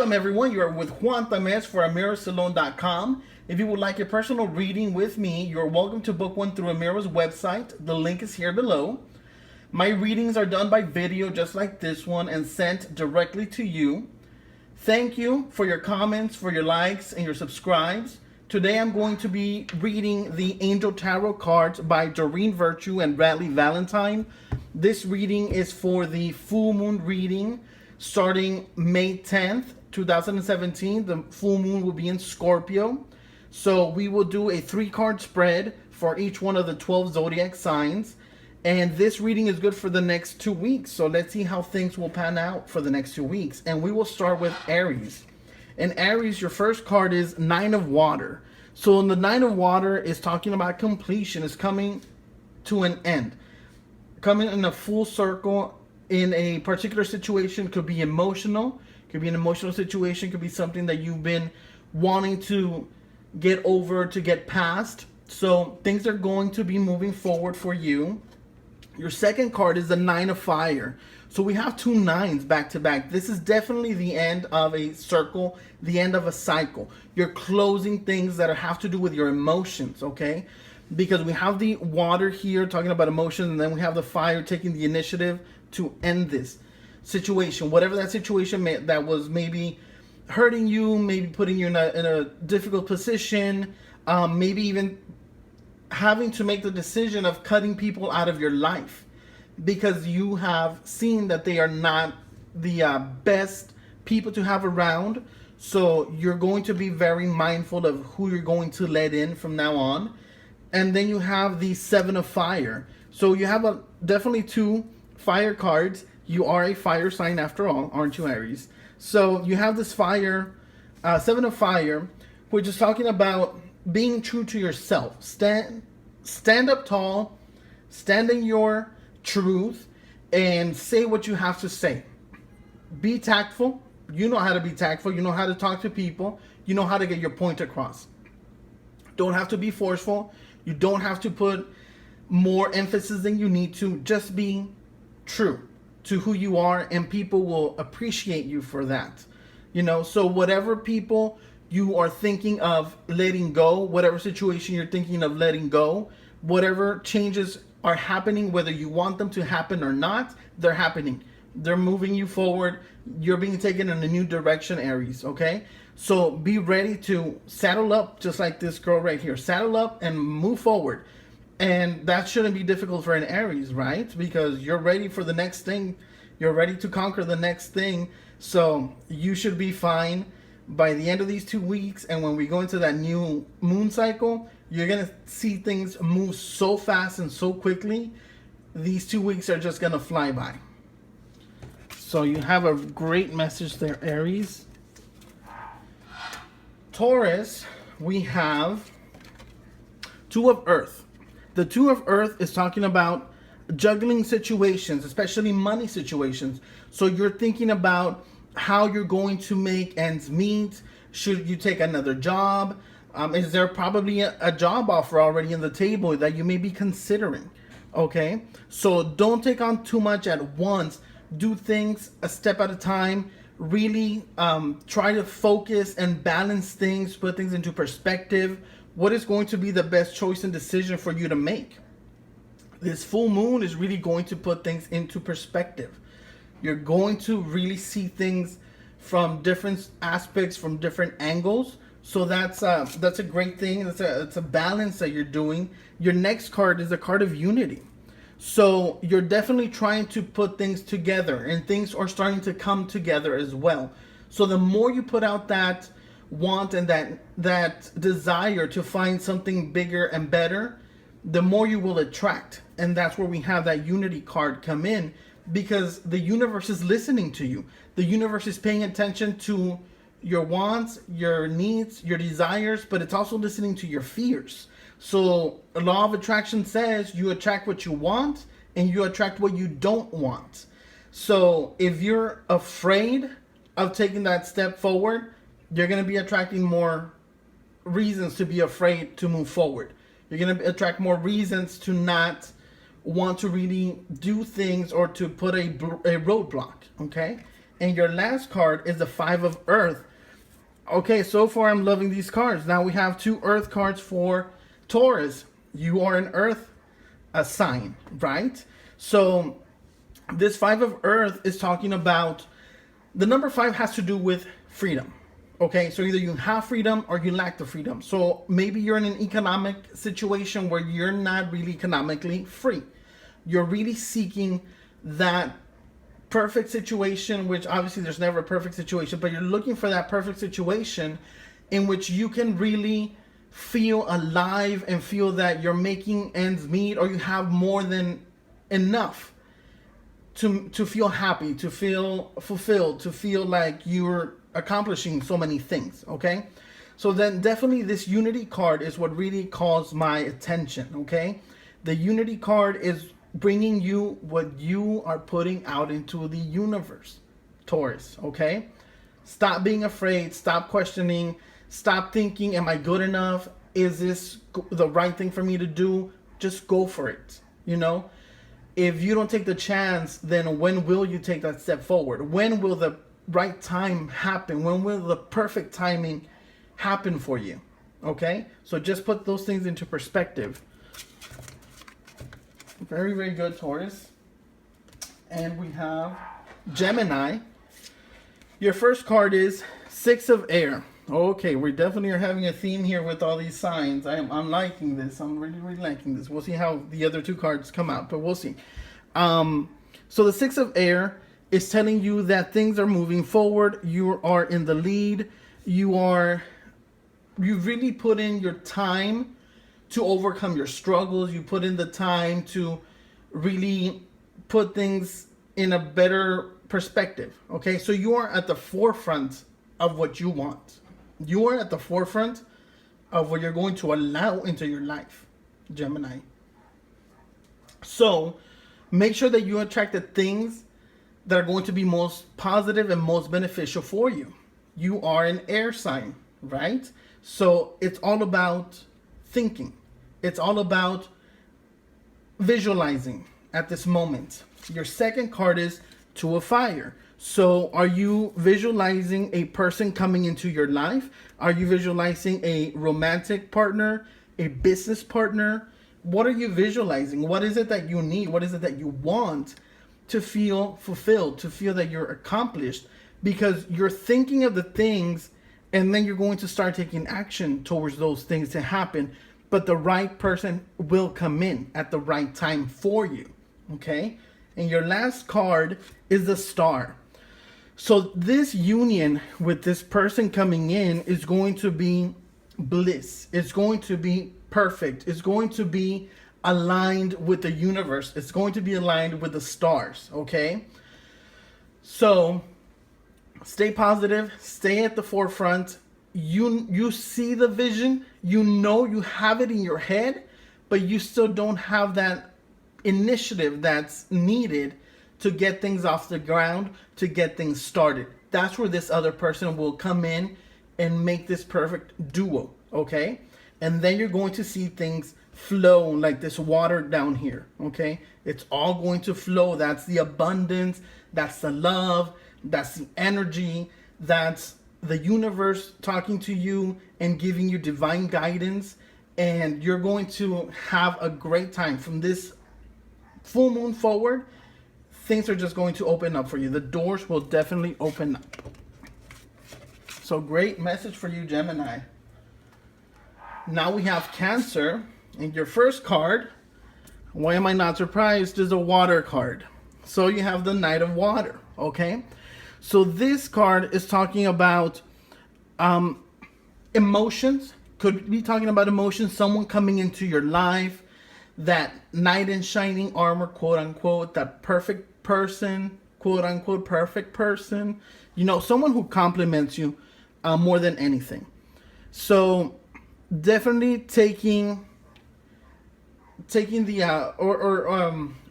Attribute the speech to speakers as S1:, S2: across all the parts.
S1: Welcome everyone, you are with Juan Tamez for AmiraSalon.com. If you would like a personal reading with me, you're welcome to book one through Amira's website. The link is here below. My readings are done by video just like this one and sent directly to you. Thank you for your comments, for your likes, and your subscribes. Today I'm going to be reading the Angel Tarot cards by Doreen Virtue and Bradley Valentine. This reading is for the full moon reading starting May 10th, 2017. The full moon will be in Scorpio. So we will do a 3-card spread for each one of the 12 zodiac signs. And this reading is good for the next 2 weeks. So let's see how things will pan out for the next 2 weeks. And we will start with Aries. In Aries, your first card is Nine of Water. So in the Nine of Water is talking about completion. It's coming to an end. Coming in a full circle in a particular situation. Could be emotional. Could be an emotional situation. Could be something that you've been wanting to get over, to get past. So things are going to be moving forward for you. Your second card is the Nine of Fire. So we have 2 nines back to back. This is definitely the end of a circle, the end of a cycle. You're closing things that have to do with your emotions, okay? Because we have the water here talking about emotions, and then we have the fire taking the initiative to end this situation. Whatever that situation that was maybe hurting you, maybe putting you in a difficult position, maybe even having to make the decision of cutting people out of your life because you have seen that they are not the best people to have around. So you're going to be very mindful of who you're going to let in from now on. And then you have the Seven of Fire. So you have definitely 2 fire cards. You are a fire sign after all, aren't you, Aries? So you have this fire, Seven of Fire, which is talking about being true to yourself. Stand up tall, stand in your truth, and say what you have to say. Be tactful. You know how to be tactful. You know how to talk to people. You know how to get your point across. Don't have to be forceful. You don't have to put more emphasis than you need to. Just be true to who you are, and people will appreciate you for that. You know, so whatever people you are thinking of letting go, whatever situation you're thinking of letting go, whatever changes are happening, whether you want them to happen or not, they're happening. They're moving you forward. You're being taken in a new direction, Aries, okay? So be ready to saddle up, just like this girl right here. Saddle up and move forward. And that shouldn't be difficult for an Aries, right? Because you're ready for the next thing. You're ready to conquer the next thing. So you should be fine by the end of these 2 weeks. And when we go into that new moon cycle, you're going to see things move so fast and so quickly. These 2 weeks are just going to fly by. So you have a great message there, Aries. Taurus, we have 2 of Earth. The 2 of Earth is talking about juggling situations, especially money situations. So you're thinking about how you're going to make ends meet. Should you take another job? Is there probably a job offer already on the table that you may be considering? Okay, so don't take on too much at once. Do things a step at a time. Really try to focus and balance things, put things into perspective. What is going to be the best choice and decision for you to make? This full moon is really going to put things into perspective. You're going to really see things from different aspects, from different angles. So that's a great thing. It's a balance that you're doing. Your next card is a card of unity. So you're definitely trying to put things together, and things are starting to come together as well. So the more you put out that want and that desire to find something bigger and better, the more you will attract. And that's where we have that unity card come in, because the universe is listening to you. The universe is paying attention to your wants, your needs, your desires, but it's also listening to your fears. So the law of attraction says you attract what you want and you attract what you don't want. So if you're afraid of taking that step forward, you're going to be attracting more reasons to be afraid to move forward. You're going to attract more reasons to not want to really do things or to put a roadblock, okay? And your last card is the Five of Earth. Okay, so far I'm loving these cards. Now we have 2 Earth cards for Taurus. You are an Earth sign, right? So this Five of Earth is talking about, the number 5 has to do with freedom. Okay, so either you have freedom or you lack the freedom. So maybe you're in an economic situation where you're not really economically free. You're really seeking that perfect situation, which obviously there's never a perfect situation, but you're looking for that perfect situation in which you can really feel alive and feel that you're making ends meet, or you have more than enough to feel happy, to feel fulfilled, to feel like you're accomplishing so many things. Okay, so then definitely this Unity card is what really calls my attention. Okay, the Unity card is bringing you what you are putting out into the universe, Taurus. Okay, stop being afraid, stop questioning, stop thinking, am I good enough, is this the right thing for me to do? Just go for it. You know, if you don't take the chance, then when will you take that step forward? When will the right time happen? When will the perfect timing happen for you? Okay, so just put those things into perspective. Very, very good, Taurus. And we have Gemini. Your first card is Six of Air. Okay, we definitely are having a theme here with all these signs. I'm liking this. I'm really, really liking this. We'll see how the other 2 cards come out, but we'll see. So the Six of Air is telling you that things are moving forward. You are in the lead. You've really put in your time to overcome your struggles. You put in the time to really put things in a better perspective. Okay, so you are at the forefront of what you want. You are at the forefront of what you're going to allow into your life, Gemini. So make sure that you attract the things that are going to be most positive and most beneficial for you. You are an air sign, right? So it's all about thinking. It's all about visualizing at this moment. Your second card is Two of Fire. So are you visualizing a person coming into your life? Are you visualizing a romantic partner, a business partner? What are you visualizing? What is it that you need? What is it that you want to feel fulfilled, to feel that you're accomplished? Because you're thinking of the things, and then you're going to start taking action towards those things to happen. But the right person will come in at the right time for you. Okay? And your last card is the Star. So this union with this person coming in is going to be bliss. It's going to be perfect. It's going to be aligned with the universe. It's going to be aligned with the stars. Okay? So stay positive. Stay at the forefront. You see the vision, you know you have it in your head, but you still don't have that initiative that's needed to get things off the ground, to get things started. That's where this other person will come in and make this perfect duo, okay? And then you're going to see things flow like this water down here, okay? It's all going to flow. That's the abundance, that's the love, that's the energy, that's the universe talking to you and giving you divine guidance, and you're going to have a great time. From this full moon forward, things are just going to open up for you. The doors will definitely open up. So great message for you, Gemini. Now we have Cancer, and your first card, why am I not surprised, is a water card. So you have the Knight of Water, okay? So this card is talking about emotions. Could be talking about emotions. Someone coming into your life, that knight in shining armor, quote unquote, that perfect person, quote unquote, perfect person. You know, someone who compliments you more than anything. So definitely taking the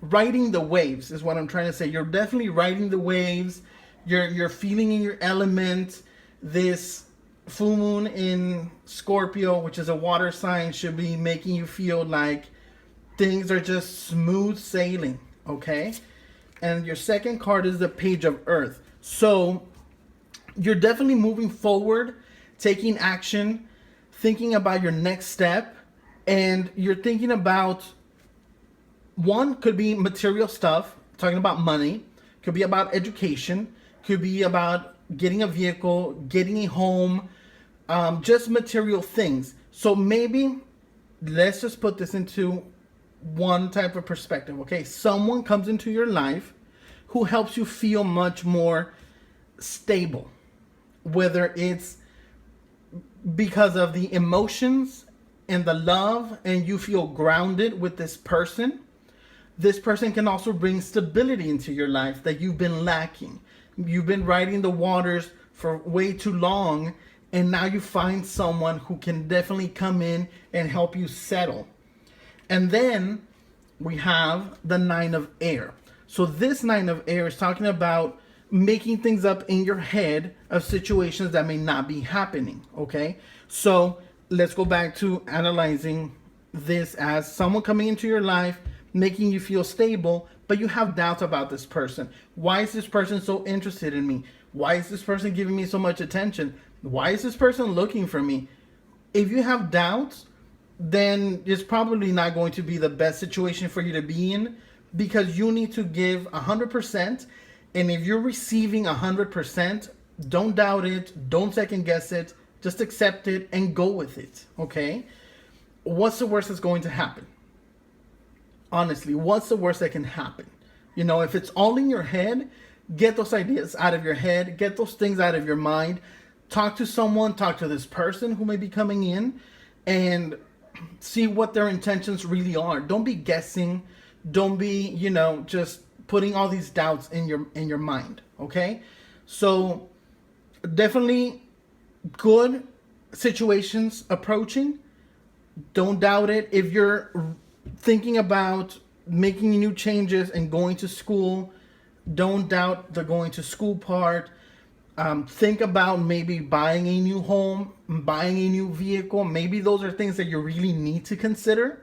S1: riding the waves is what I'm trying to say. You're definitely riding the waves. You're feeling in your element. This full moon in Scorpio, which is a water sign, should be making you feel like things are just smooth sailing, okay? And your second card is the Page of Earth. So you're definitely moving forward, taking action, thinking about your next step, and you're thinking about, one could be material stuff, talking about money, could be about education, could be about getting a vehicle, getting a home, just material things. So maybe let's just put this into one type of perspective, okay? Someone comes into your life who helps you feel much more stable, whether it's because of the emotions and the love, and you feel grounded with this person. This person can also bring stability into your life that you've been lacking. You've been riding the waters for way too long, and now you find someone who can definitely come in and help you settle. And then we have the Nine of Air. So this Nine of Air is talking about making things up in your head of situations that may not be happening, okay? So let's go back to analyzing this as someone coming into your life, making you feel stable, but you have doubts about this person. Why is this person so interested in me? Why is this person giving me so much attention? Why is this person looking for me? If you have doubts, then it's probably not going to be the best situation for you to be in, because you need to give 100%. And if you're receiving 100%, don't doubt it. Don't second guess it. Just accept it and go with it. Okay? What's the worst that's going to happen? Honestly, what's the worst that can happen? You know, if it's all in your head, get those ideas out of your head. Get those things out of your mind. Talk to someone. Talk to this person who may be coming in, and see what their intentions really are. Don't be guessing. Don't be, just putting all these doubts in your mind. Okay? So definitely good situations approaching. Don't doubt it. If you're thinking about making new changes and going to school, don't doubt the going to school part. Think about maybe buying a new home, buying a new vehicle. Maybe those are things that you really need to consider,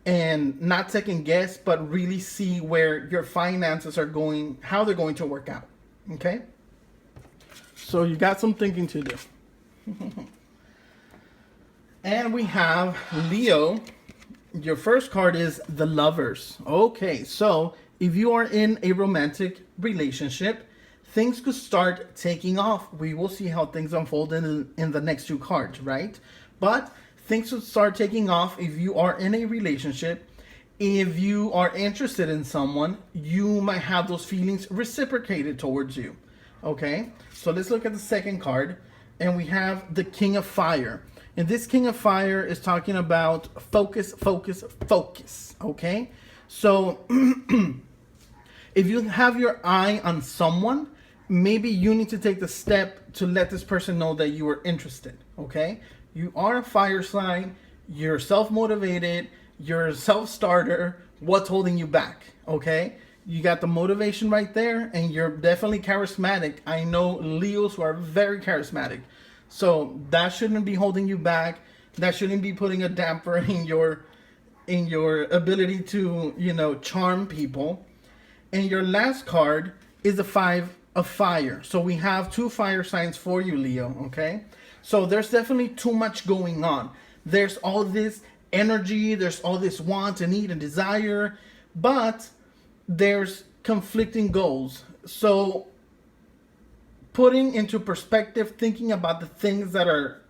S1: and not second guess, but really see where your finances are going, how they're going to work out. Okay? So you got some thinking to do. And we have Leo. Your first card is the Lovers. Okay, so if you are in a romantic relationship, things could start taking off. We will see how things unfold in the next two cards, right? But things will start taking off if you are in a relationship. If you are interested in someone, you might have those feelings reciprocated towards you. Okay, so let's look at the second card, and we have the King of Fire. And this King of Fire is talking about focus, focus, focus. Okay, so if you have your eye on someone, maybe you need to take the step to let this person know that you are interested. Okay, you are a fire sign. You're self-motivated. You're a self-starter. What's holding you back? Okay, you got the motivation right there, and you're definitely charismatic. I know Leos who are very charismatic. So that shouldn't be holding you back. That shouldn't be putting a damper in your ability to, charm people. And your last card is the Five of Fire. So we have two fire signs for you, Leo, okay? So there's definitely too much going on. There's all this energy, there's all this want and need and desire, but there's conflicting goals. So putting into perspective, thinking about the things that are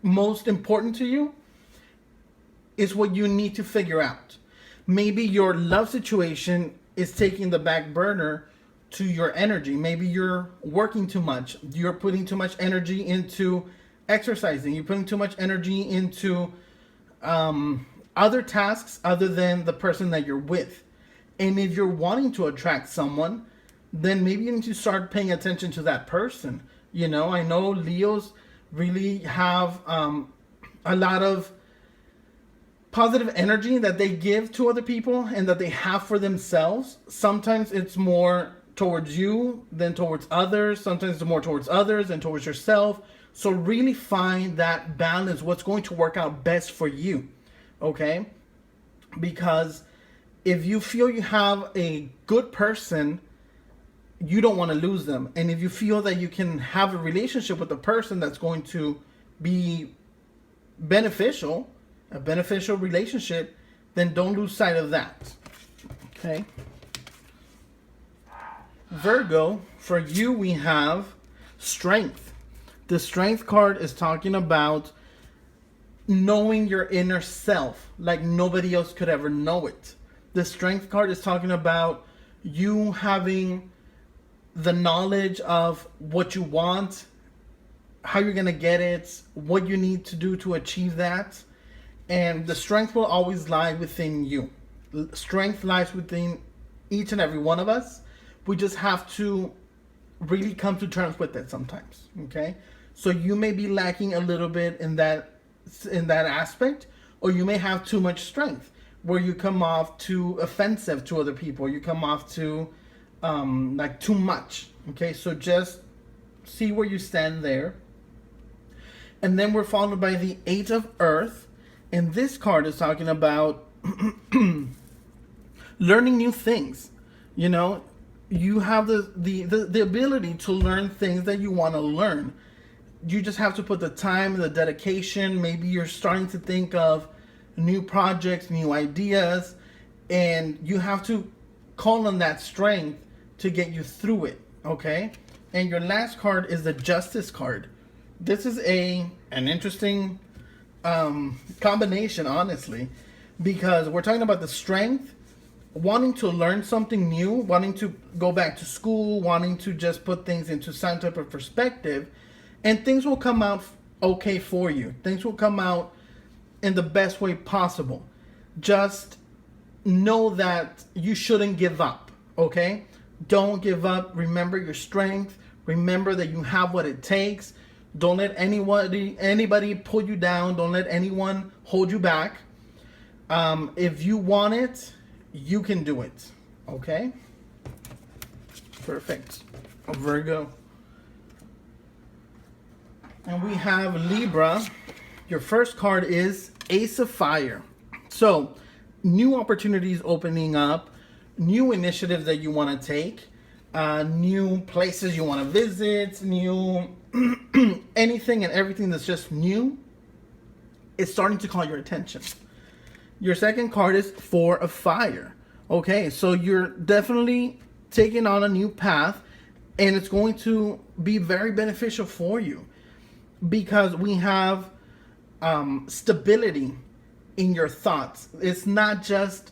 S1: most important to you is what you need to figure out. Maybe your love situation is taking the back burner to your energy. Maybe you're working too much. You're putting too much energy into exercising. You're putting too much energy into other tasks other than the person that you're with. And if you're wanting to attract someone, then maybe you need to start paying attention to that person. I know Leos really have a lot of positive energy that they give to other people and that they have for themselves. Sometimes it's more towards you than towards others. Sometimes it's more towards others than towards yourself. So really find that balance, what's going to work out best for you, okay? Because if you feel you have a good person, you don't want to lose them. And if you feel that you can have a relationship with a person that's going to be beneficial, a beneficial relationship, then don't lose sight of that. Okay. Virgo, for you we have strength. The strength card is talking about knowing your inner self like nobody else could ever know it. The strength card is talking about you having the knowledge of what you want, how you're going to get it, what you need to do to achieve that. And the strength will always lie within you. Strength lies within each and every one of us. We just have to really come to terms with it sometimes. Okay? So you may be lacking a little bit in that aspect, or you may have too much strength where you come off too offensive to other people. You come off too like too much. Okay? So just see where you stand there. And then we're followed by the Eight of Earth. And this card is talking about learning new things. You know, you have the ability to learn things that you want to learn. You just have to put the time, the dedication. Maybe you're starting to think of new projects, new ideas, and you have to call on that strength to get you through it. Okay? And your last card is the Justice card. This is an interesting combination, honestly, because we're talking about the strength, wanting to learn something new, wanting to go back to school, wanting to just put things into some type of perspective, and things will come out okay for you. Things will come out in the best way possible. Just know that you shouldn't give up, okay? Don't give up. Remember your strength. Remember that you have what it takes. Don't let anybody pull you down. Don't let anyone hold you back. If you want it, you can do it. Okay? Perfect. Virgo. And we have Libra. Your first card is Ace of Fire. So, new opportunities opening up, new initiatives that you want to take, new places you want to visit, new anything and everything that's just new is starting to call your attention. Your second card is Four of Fire. Okay, so you're definitely taking on a new path, and it's going to be very beneficial for you because we have stability in your thoughts. It's not just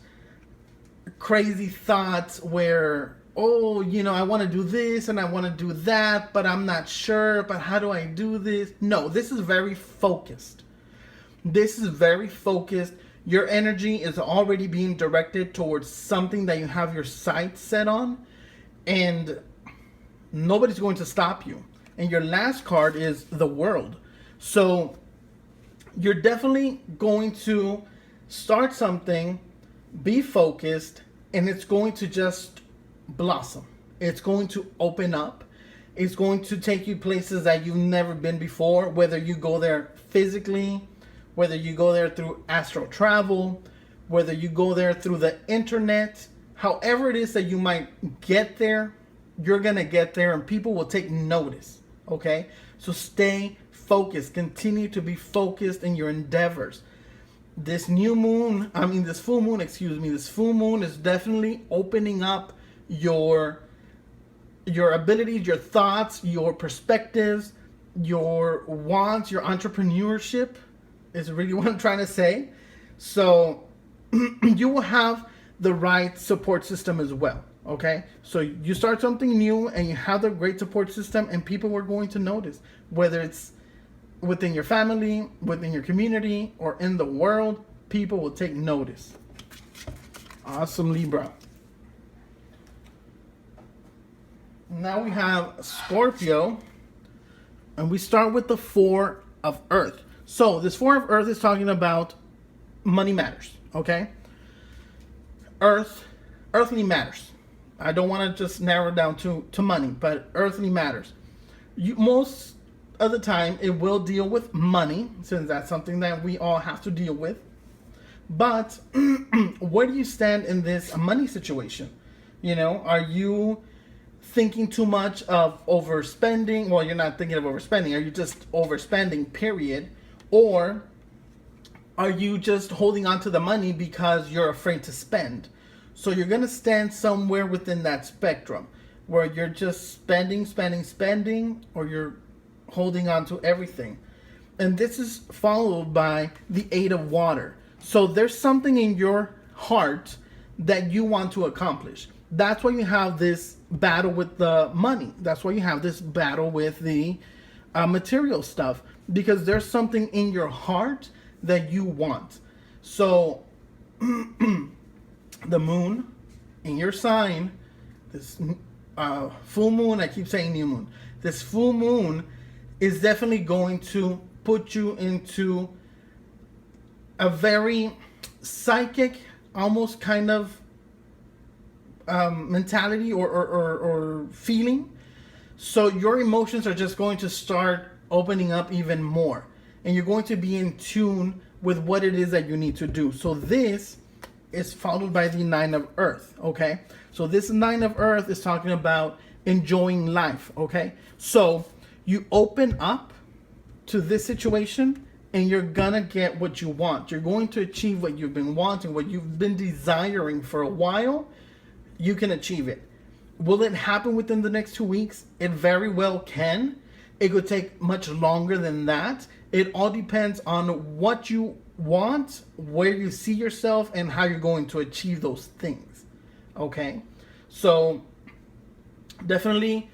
S1: crazy thoughts where, oh, you know, I want to do this and I want to do that, but I'm not sure, but how do I do this? No, this is very focused. This is very focused. Your energy is already being directed towards something that you have your sights set on, and nobody's going to stop you. And your last card is the World. So you're definitely going to start something, be focused, and it's going to just blossom. It's going to open up. It's going to take you places that you've never been before, whether you go there physically, whether you go there through astral travel, whether you go there through the internet. However it is that you might get there, you're going to get there and people will take notice. Okay? So stay focused. Continue to be focused in your endeavors. This full moon is definitely opening up your abilities, your thoughts, your perspectives, your wants, your entrepreneurship is really what I'm trying to say. So you will have the right support system as well. Okay, so you start something new and you have the great support system, and people are going to notice, whether it's within your family, within your community, or in the world. People will take notice. Awesome, Libra. Now we have Scorpio, and we start with the Four of Earth. So this Four of Earth is talking about money matters, okay? Earthly matters. I don't want to just narrow it down to money, but earthly matters. Most of the time, it will deal with money, since that's something that we all have to deal with. But where do you stand in this money situation? You know, are you thinking too much of overspending? Well, you're not thinking of overspending. Are you just overspending, period? Or are you just holding on to the money because you're afraid to spend? So you're going to stand somewhere within that spectrum where you're just spending, or you're holding on to everything. And this is followed by the 8 of water. So there's something in your heart that you want to accomplish. That's why you have this battle with the money. That's why you have this battle with the material stuff, because there's something in your heart that you want. So the moon in your sign, this full moon, I keep saying new moon, this full moon is definitely going to put you into a very psychic, almost kind of mentality or feeling. So your emotions are just going to start opening up even more, and you're going to be in tune with what it is that you need to do. So this is followed by the 9 of earth. Okay, so this 9 of earth is talking about enjoying life. Okay, so you open up to this situation and you're gonna get what you want. You're going to achieve what you've been wanting, what you've been desiring for a while. You can achieve it. Will it happen within the next 2 weeks? It very well can. It could take much longer than that. It all depends on what you want, where you see yourself, and how you're going to achieve those things. Okay? So definitely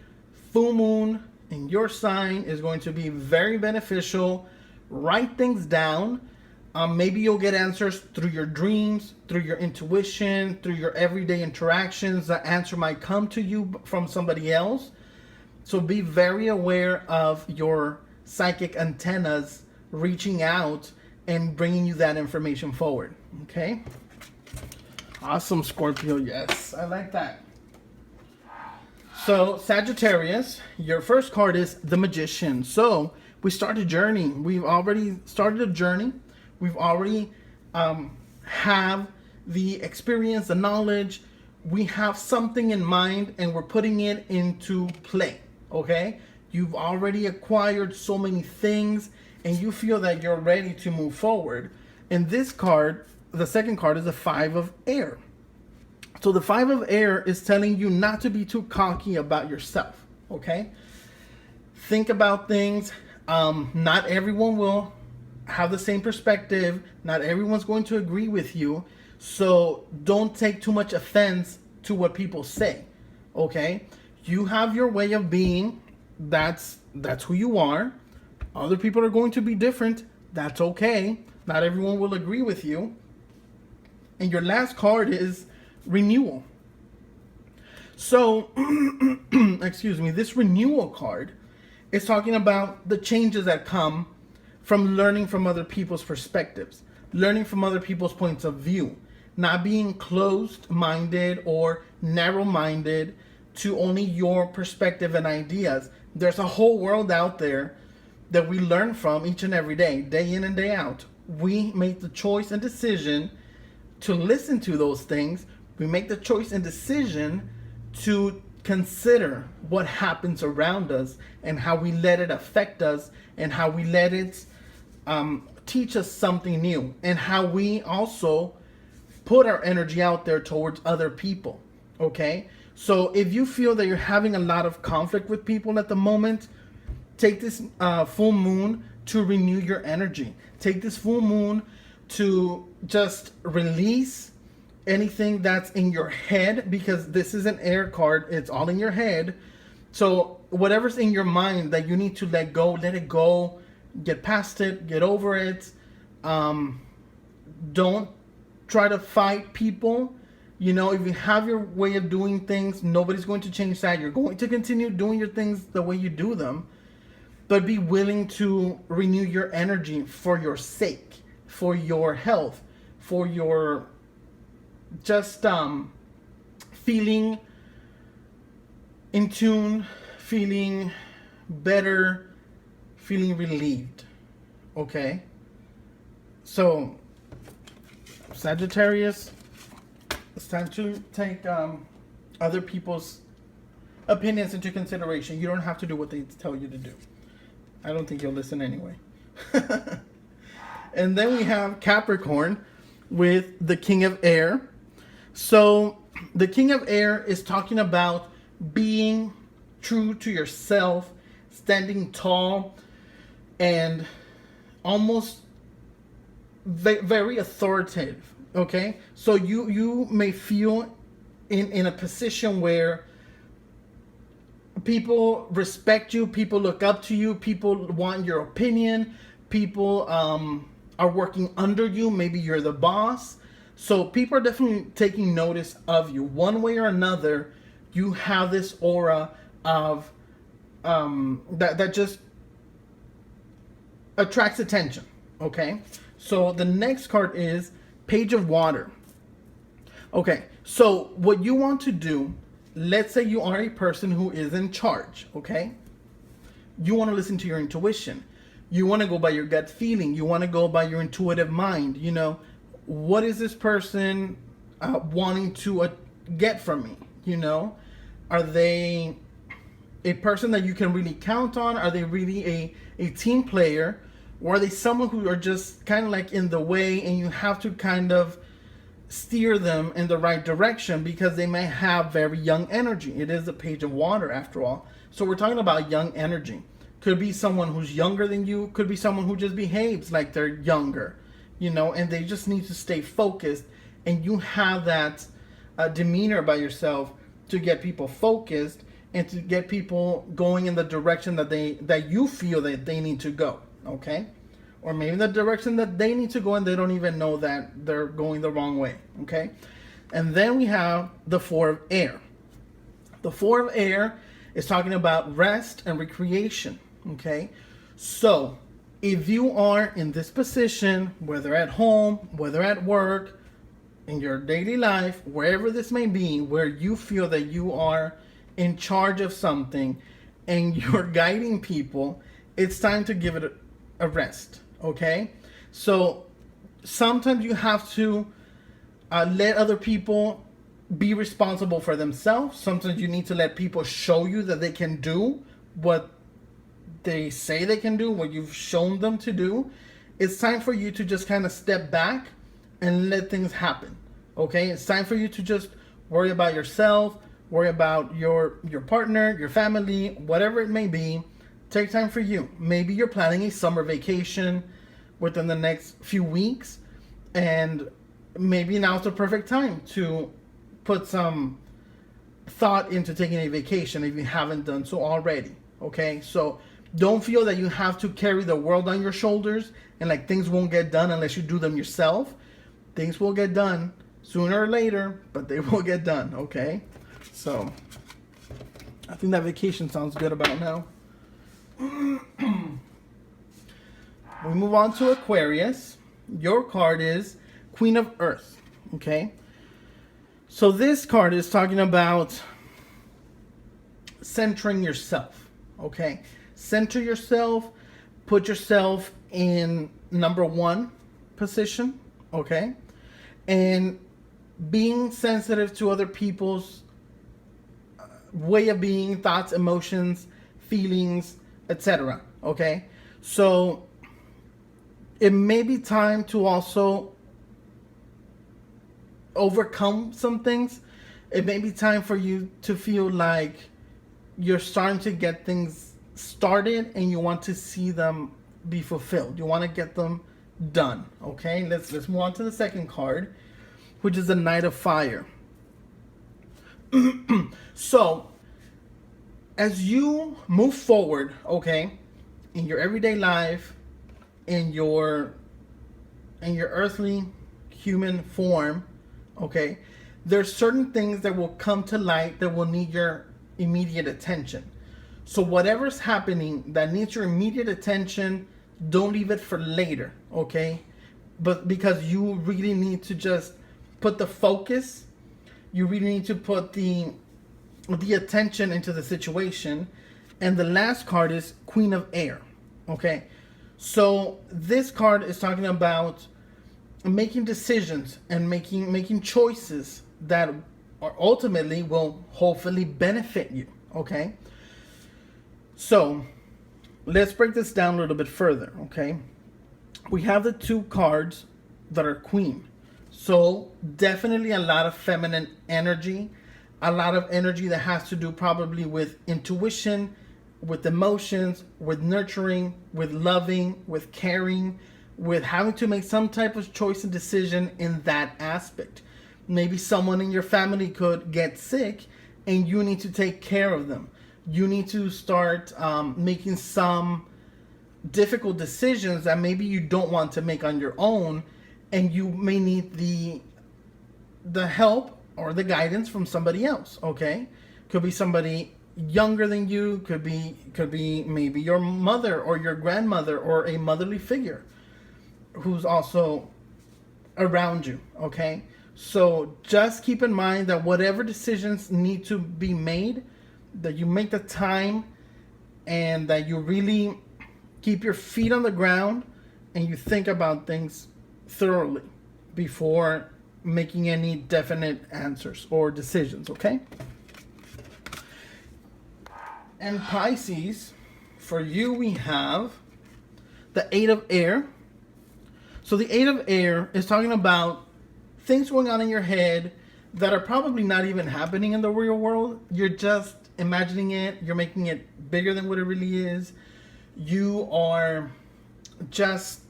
S1: full moon in your sign is going to be very beneficial. Write things down. Maybe you'll get answers through your dreams, through your intuition, through your everyday interactions. The answer might come to you from somebody else. So be very aware of your psychic antennas reaching out and bringing you that information forward. Okay? Awesome, Scorpio. Yes, I like that. So, Sagittarius, your first card is the Magician. So, we start a journey. We've already started a journey. We've already have the experience, the knowledge. We have something in mind and we're putting it into play. Okay? You've already acquired so many things and you feel that you're ready to move forward. And this card, the second card, is the 5 of air. So the 5 of air is telling you not to be too cocky about yourself. Okay? Think about things. Not everyone will have the same perspective. Not everyone's going to agree with you. So don't take too much offense to what people say. Okay? You have your way of being. That's who you are. Other people are going to be different. That's okay. Not everyone will agree with you. And your last card is renewal. So, excuse me, this renewal card is talking about the changes that come from learning from other people's perspectives, learning from other people's points of view, not being closed-minded or narrow-minded to only your perspective and ideas. There's a whole world out there that we learn from each and every day in and day out. We make the choice and decision to listen to those things. We make the choice and decision to consider what happens around us and how we let it affect us and how we let it teach us something new, and how we also put our energy out there towards other people. Okay? So if you feel that you're having a lot of conflict with people at the moment, take this full moon to renew your energy. Take this full moon to just release anything that's in your head, because this is an air card. It's all in your head. So whatever's in your mind that you need to let go, let it go. Get past it. Get over it. Don't try to fight people. You know, if you have your way of doing things, nobody's going to change that. You're going to continue doing your things the way you do them. But be willing to renew your energy for your sake, for your health, for your just feeling in tune, feeling better, feeling relieved. Okay? So, Sagittarius, it's time to take other people's opinions into consideration. You don't have to do what they tell you to do. I don't think you'll listen anyway. And then we have Capricorn with the King of Air. So the King of Air is talking about being true to yourself, standing tall, and almost very authoritative. Okay, so you may feel in a position where people respect you, people look up to you, people want your opinion, people are working under you. Maybe you're the boss. So people are definitely taking notice of you. One way or another, you have this aura of that just attracts attention. Okay, so the next card is Page of Water. Okay, so what you want to do, let's say you are a person who is in charge, okay? You want to listen to your intuition. You want to go by your gut feeling. You want to go by your intuitive mind. You know, what is this person wanting to get from me? You know, are they a person that you can really count on? Are they really a team player? Or are they someone who are just kind of like in the way, and you have to kind of steer them in the right direction because they may have very young energy? It is a Page of Water after all. So we're talking about young energy. Could be someone who's younger than you. Could be someone who just behaves like they're younger, you know, and they just need to stay focused. And you have that demeanor by yourself to get people focused and to get people going in the direction that you feel that they need to go. Okay, or maybe the direction that they need to go and they don't even know that they're going the wrong way. Okay, and then we have the Four of Air. The Four of Air is talking about rest and recreation. Okay, so if you are in this position, whether at home, whether at work, in your daily life, wherever this may be, where you feel that you are in charge of something and you're guiding people, it's time to give it a rest. Okay, so sometimes you have to let other people be responsible for themselves. Sometimes you need to let people show you that they can do what they say they can do, what you've shown them to do. It's time for you to just kind of step back and let things happen. Okay, it's time for you to just worry about yourself, worry about your partner, your family, whatever it may be. Take time for you. Maybe you're planning a summer vacation within the next few weeks, and maybe now's the perfect time to put some thought into taking a vacation if you haven't done so already. Okay, so don't feel that you have to carry the world on your shoulders and like things won't get done unless you do them yourself. Things will get done sooner or later, but they will get done. Okay, so I think that vacation sounds good about now. We move on to Aquarius. Your card is Queen of Earth. Okay, so this card is talking about centering yourself. Okay, center yourself, put yourself in number one position. Okay, and being sensitive to other people's way of being, thoughts, emotions, feelings, etc. Okay, so it may be time to also overcome some things. It may be time for you to feel like you're starting to get things started and you want to see them be fulfilled. You want to get them done. Okay, let's move on to the second card, which is the Knight of Fire. So as you move forward, okay, in your everyday life, in your earthly human form, okay, there's certain things that will come to light that will need your immediate attention. So whatever's happening that needs your immediate attention, don't leave it for later, okay? But because you really need to just put the focus, you really need to put the attention into the situation. And the last card is Queen of Air. Okay, so this card is talking about making decisions and making choices that are ultimately will hopefully benefit you. okay? So let's break this down a little bit further, okay? We have the two cards that are queen. So definitely a lot of feminine energy, a lot of energy that has to do probably with intuition, with emotions, with nurturing, with loving, with caring, with having to make some type of choice and decision in that aspect. Maybe someone in your family could get sick and you need to take care of them. You need to start making some difficult decisions that maybe you don't want to make on your own, and you may need the help or the guidance from somebody else, okay? Could be somebody younger than you, could be maybe your mother or your grandmother or a motherly figure who's also around you, okay? So just keep in mind that whatever decisions need to be made, that you make the time and that you really keep your feet on the ground and you think about things thoroughly before making any definite answers or decisions, okay? And Pisces, for you we have the Eight of Air. So the Eight of Air is talking about things going on in your head that are probably not even happening in the real world. You're just imagining it. You're making it bigger than what it really is. You are just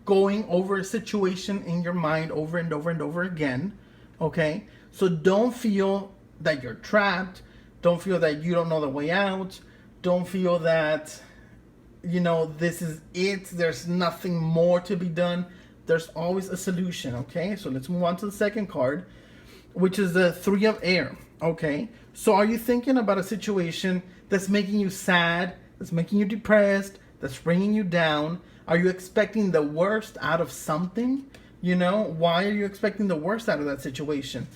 S1: going over a situation in your mind over and over and over again. Okay? So don't feel that you're trapped. Don't feel that you don't know the way out. Don't feel that, this is it. There's nothing more to be done. There's always a solution, okay? So let's move on to the second card, which is the Three of Air, okay? So are you thinking about a situation that's making you sad, that's making you depressed, that's bringing you down? Are you expecting the worst out of something? Why are you expecting the worst out of that situation?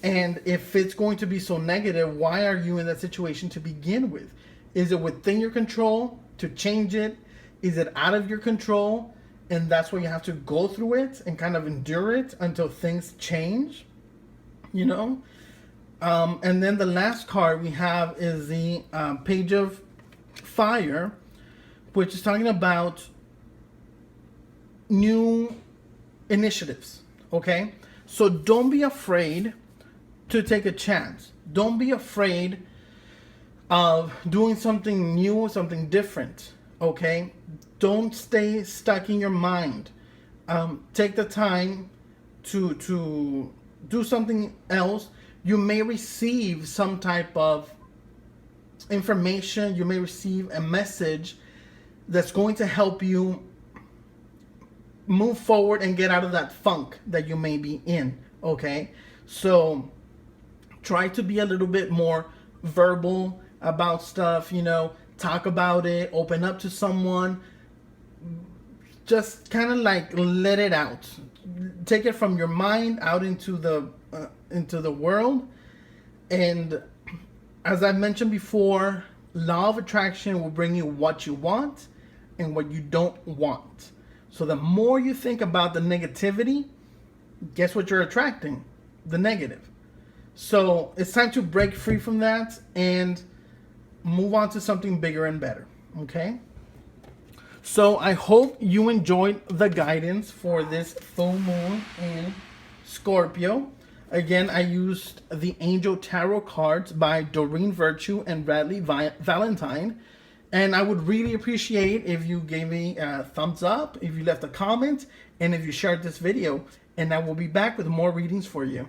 S1: And if it's going to be so negative, why are you in that situation to begin with? Is it within your control to change it? Is it out of your control? And that's why you have to go through it and kind of endure it until things change, And then the last card we have is the Page of Fire, which is talking about new initiatives, okay? So don't be afraid to take a chance. Don't be afraid of doing something new, something different, okay? Don't stay stuck in your mind. Take the time to do something else. You may receive some type of information. You may receive a message that's going to help you move forward and get out of that funk that you may be in, okay? So try to be a little bit more verbal about stuff, talk about it, open up to someone. Just kind of like let it out. Take it from your mind out into the world. And as I mentioned before, law of attraction will bring you what you want and what you don't want. So the more you think about the negativity, guess what you're attracting? The negative. So it's time to break free from that and move on to something bigger and better. Okay? So I hope you enjoyed the guidance for this full moon in Scorpio. Again, I used the Angel Tarot cards by Doreen Virtue and Bradley Valentine. And I would really appreciate if you gave me a thumbs up, if you left a comment, and if you shared this video. And I will be back with more readings for you.